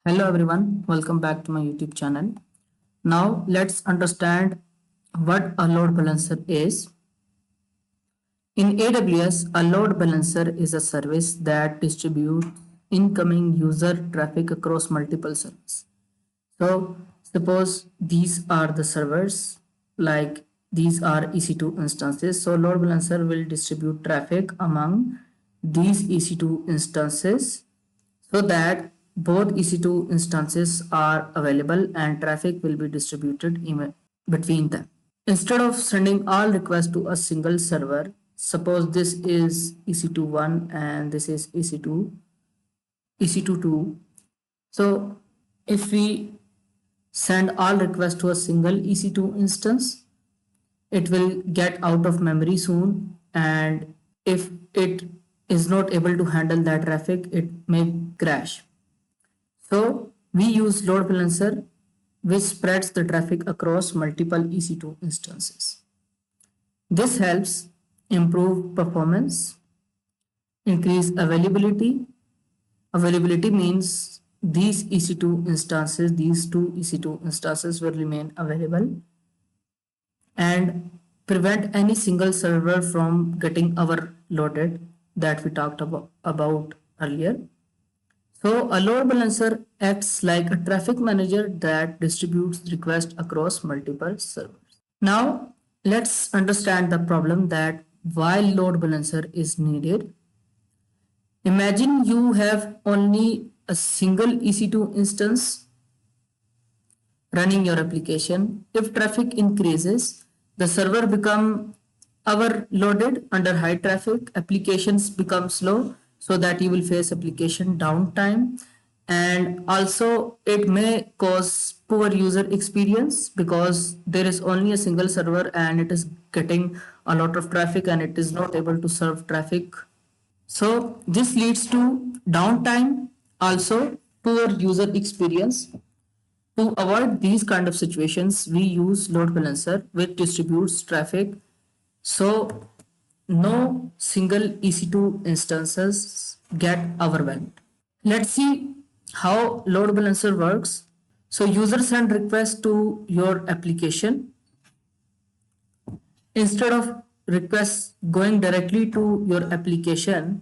Hello everyone, welcome back to my YouTube channel. Now let's understand what a load balancer is. In AWS, a load balancer is a service that distributes incoming user traffic across multiple servers. So suppose these are the servers, like these are EC2 instances. So load balancer will distribute traffic among these EC2 instances so that both EC2 instances are available and traffic will be distributed between them. Instead of sending all requests to a single server, suppose this is EC2 1 and this is EC2 2. So if we send all requests to a single EC2 instance, it will get out of memory soon, and if it is not able to handle that traffic, it may crash. So we use load balancer, which spreads the traffic across multiple EC2 instances. This helps improve performance, increase availability. Availability means these EC2 instances, these two EC2 instances will remain available, and prevent any single server from getting overloaded that we talked about earlier. So a load balancer acts like a traffic manager that distributes requests across multiple servers. Now let's understand the problem that why load balancer is needed. Imagine you have only a single EC2 instance running your application. If traffic increases, the server become overloaded under high traffic, applications become slow, so that you will face application downtime, and also it may cause poor user experience because there is only a single server and it is getting a lot of traffic and it is not able to serve traffic. So this leads to downtime, also poor user experience. To avoid these kind of situations, we use load balancer which distributes traffic so no single EC2 instances get overwhelmed. Let's see how load balancer works. So user send request to your application. Instead of requests going directly to your application,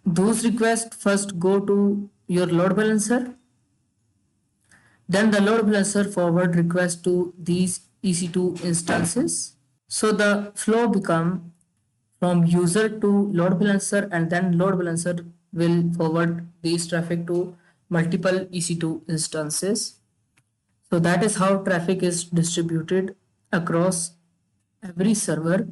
those requests first go to your load balancer. Then the load balancer forward request to these EC2 instances. So the flow become from user to load balancer, and then load balancer will forward these traffic to multiple EC2 instances. So that is how traffic is distributed across every server.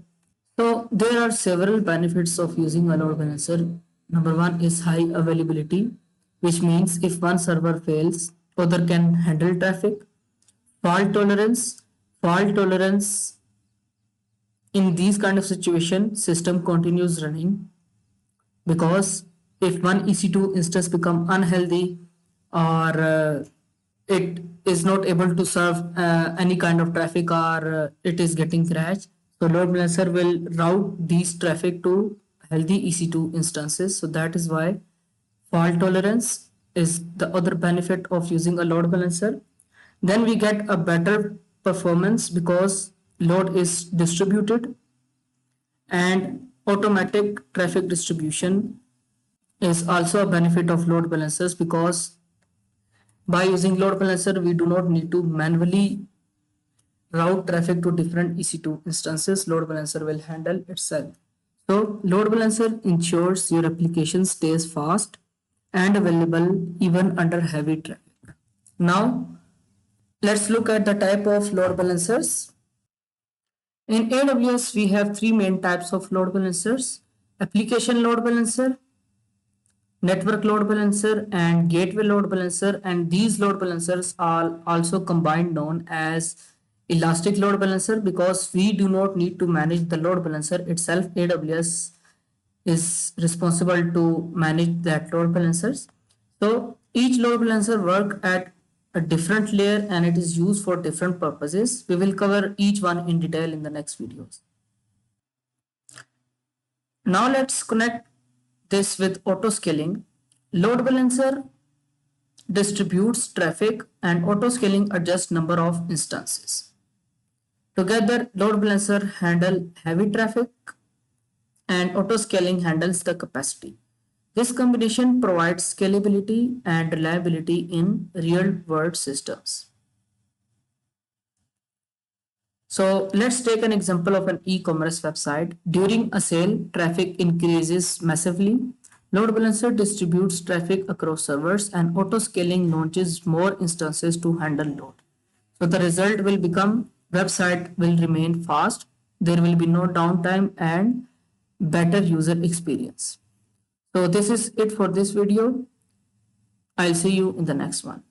So there are several benefits of using a load balancer. Number one is high availability, which means if one server fails, other can handle traffic. Fault tolerance. Fault tolerance, in these kind of situation, system continues running, because if one EC2 instance become unhealthy or it is not able to serve any kind of traffic, or it is getting crashed, so load balancer will route these traffic to healthy EC2 instances. So that is why fault tolerance is the other benefit of using a load balancer. Then we get a better performance because load is distributed, and automatic traffic distribution is also a benefit of load balancers, because by using load balancer we do not need to manually route traffic to different EC2 instances. Load balancer will handle itself. So load balancer ensures your application stays fast and available even under heavy traffic. Now let's look at the type of load balancers. In AWS, we have three main types of load balancers: application load balancer, network load balancer, and gateway load balancer. And these load balancers are also combined known as elastic load balancer, because we do not need to manage the load balancer itself. AWS is responsible to manage that load balancers. So each load balancer work at a different layer and it is used for different purposes. We will cover each one in detail in the next videos. Now let's connect this with auto scaling. Load balancer distributes traffic and auto-scaling adjusts number of instances. Together, load balancer handle heavy traffic and auto-scaling handles the capacity. This combination provides scalability and reliability in real-world systems. So let's take an example of an e-commerce website. During a sale, traffic increases massively. Load balancer distributes traffic across servers and auto-scaling launches more instances to handle load. So the result will become website will remain fast, there will be no downtime and better user experience. So this is it for this video. I'll see you in the next one.